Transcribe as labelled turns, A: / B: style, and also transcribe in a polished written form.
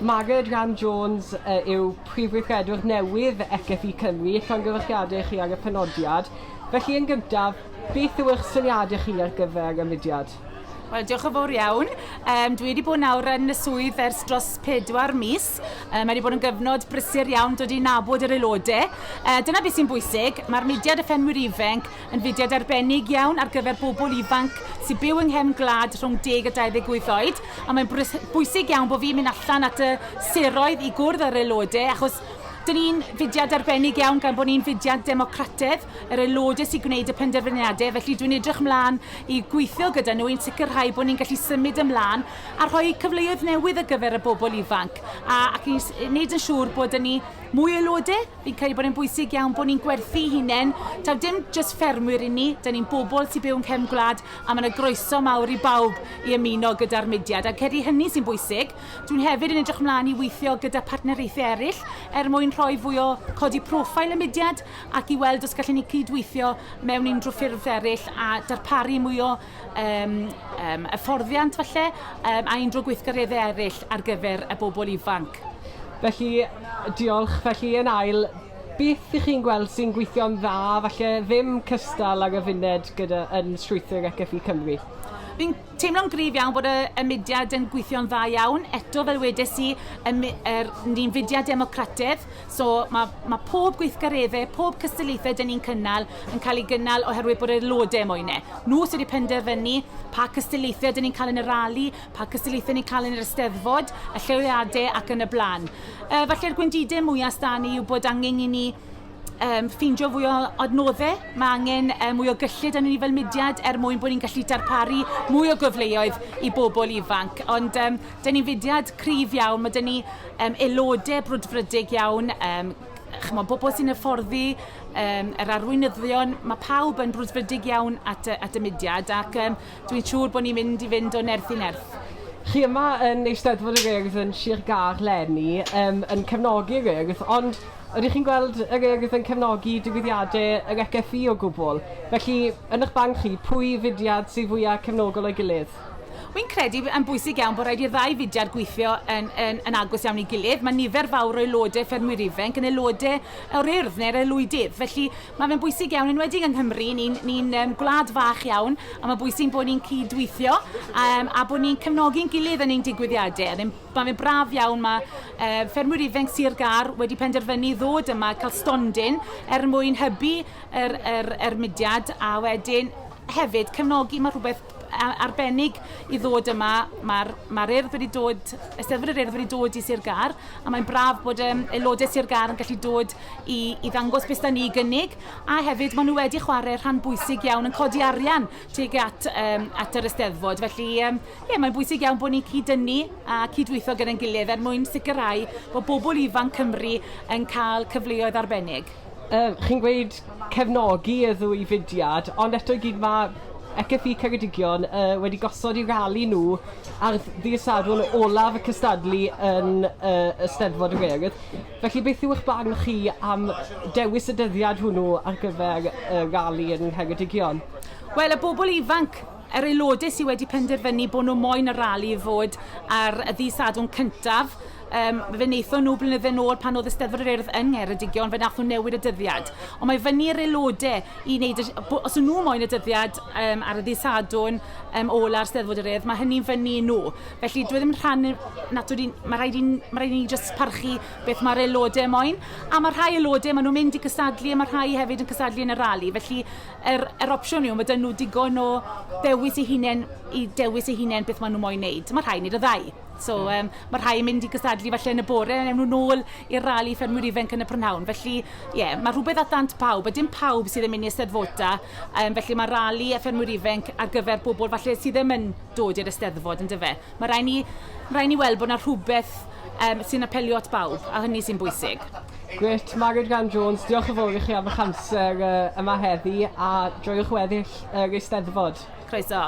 A: Maged Ran Jones yw Prif-Weithredwr newydd Cffi Cymru, llongyfarchiadau chi ar y penodiad. Felly yn gyntaf, beth yw eich syniadau chi ar gyfer y mudiad?
B: Wel, diolch yn fawr iawn. Dwi wedi bod nawr yn y swydd ers dros 4 mis. Mae wedi bod yn gyfnod brysur iawn dod i nabod yr aelodau. Dyna beth sy'n bwysig. Mae'r mudiad y ffermwyr ifanc yn fudiad arbennig iawn ar gyfer bobl ifanc sy'n byw yng nghefn gwlad rhwng 10 a 28 oed. A mae'n bwysig iawn bod fi'n mynd allan at y seroedd i gwrdd â'r aelodau, achos dyn ni'n fudiad arbennig iawn gan bod ni'n fudiad democratedd, yr aelodau sy'n gwneud y penderfyniadau, felly dwi'n edrych ymlaen i gweithio gyda nhw i'n sicrhau bod ni'n gallu symud ymlaen a rhoi cyfleoedd newydd ar gyfer y bobl ifanc. Ac i'n gwneud yn siŵr bod ni mwy aelodau, fi'n credu bod e'n bwysig iawn bod ni'n gwerthu hunain, taw dim jyst ffermwyr i ni, dyn ni'n bobl sy'n byw yn cefn gwlad a mae'n groeso mawr i bawb i ymuno gyda'r mudiad. A credu hynny sy'n bwysig. Dwi'n hefyd yn edrych ymlaen i weithio gyda partneriaethau eraill mwyn rhoi fwy o codi profil y mudiad ac i weld os gallwn ni cydweithio mewn unrhyw ffurf eraill a darparu mwy o hyfforddiant falle a unrhyw gweithgareddau eraill ar gyfer y bobl ifanc.
A: Felly, diolch. Felly, yn ail, beth ych chi'n gweld sy'n gweithio'n dda, falle ddim cystal ag y funed gyda yn strwythur Cffi Cymru?
B: Fi'n teimlo'n gryf iawn bod y mudiad yn gweithio'n dda iawn. Eto fel wedes i, ni'n fudiad democratedd, so mae pob gweithgareddau, pob cystadlaethau dyn ni'n cynnal yn cael ei gynnal oherwydd bod yr aelodau moynau. Nhw sydd wedi penderfynu pa cystadlaethau dyn ni'n cael yn y rali, pa cystadlaethau ni'n cael yn yr Eisteddfod, y lleoliadau ac yn y blaen. Falle'r gwendidau mwyaf stan yw bod angen i ni ffeindio fwy o adnoddau. Mae angen mwy o gyllid yn ni fel mudiad mwyn bod ni'n gallu darparu mwy o gyfleoedd i bobl ifanc. Ond dyn ni'n fudiad cryf iawn, mae dyn ni aelodau brwdfrydig iawn, mae bobl sy'n hyfforddi, yr arweinyddion, mae pawb yn brwdfrydig iawn at y mudiad ac dwi'n siŵr bod ni'n mynd i fynd o nerth i nerth.
A: Chi yma yn Eisteddfod yr Urdd yn Sir Gar Lenni yn cefnogi'r Urdd, ond ydych chi'n gweld yr Urdd yn cefnogi digwyddiadau yr Cffi o gwbl? Felly, yn eich barn chi, pwy fudiad sy'n fwyaf cefnogol o'i gilydd?
B: Wy'n credu yn bwysig iawn bod rhaid i'r ddau fudiad gweithio yn agos iawn i gilydd. Mae nifer fawr o aelodau ffermwyr ifanc yn aelodau o'r Urdd neu'r aelwydydd. Felly mae fe'n bwysig iawn, enwedig yng Nghymru, ni'n gwlad fach iawn a mae bwysig bod ni'n cydweithio a bod ni'n cefnogi'n gilydd yn ein digwyddiadau. Mae fe'n braf iawn, mae ffermwyr ifanc Sir Gar wedi penderfynu ddod yma cael stondin mwyn hybu yr mudiad a wedyn hefyd cefnogi, mae rhywbeth arbennig i ddod yma. Mae'r Urdd wedi dod, Eisteddfod yr Urdd wedi dod i Sir Gar a mae'n braf bod aelodau Sir Gar yn gallu dod i ddangos beth da ni gynnig a hefyd maen nhw wedi chwarae rhan bwysig iawn yn codi arian tuag at yr Eisteddfod. Felly mae'n bwysig iawn bod ni'n cyd-dynnu a cydweithio gyda'n gilydd mwyn sicrhau bod bobl ifanc Cymru yn cael cyfleoedd arbennig.
A: Chi'n gweud cefnogi y ddwy fudiad, ond eto i gyd mae Cffi Ceredigion wedi gosod i rali nhw ar ddisadwn olaf y cystadlu yn Eisteddfod yr Urdd. Felly beth yw eich barn chi am dewis y dyddiad hwnnw ar gyfer rali yn Ceredigion?
B: Wel, y bobl ifanc, yr aelodau sydd wedi penderfynu bod nhw moyn y rali fod ar y ddisadwn cyntaf. Fe wnaethon nhw blynydde nôl pan oedd Eisteddfod yr Urdd yn Ngheredigion, fe wnaethon nhw newid y dyddiad. Ond mae fyny'r aelodau i wneud, os nhw moyn y dyddiad ar y ddisadwn ola'r Eisteddfod yr Urdd, mae hynny'n fyny nhw. Felly dwi ddim yn rhan, mae rhaid i ni jyst parchu beth mae'r aelodau moyn. A mae rhai aelodau, maen nhw'n mynd i cystadlu a mae rhai hefyd yn cystadlu yn y rali. Felly yr opsiwn yw, mae dyn nhw digon o dewis eu hunain beth maen nhw moyn wneud. Mae rhai wneud y ddau. So mae rhai yn mynd i gystadlu falle yn y bore a nhw nôl i'r rali ffermwyr ifanc yn y prynhawn. Felly, mae rhywbeth at dant pawb, a dim pawb sydd yn mynd i Eisteddfota. Felly mae rali a ffermwyr ifanc ar gyfer pobl falle sydd ddim yn dod i'r Eisteddfod, yn dyfe. Mae rhaid ni weld bod yna rhywbeth sy'n apelio at bawb, a hynny sy'n bwysig.
A: Gret, Maged Ran Jones, diolch yn fawr i chi am eich amser yma heddi a joiwch weddill yr Eisteddfod.
B: Croeso.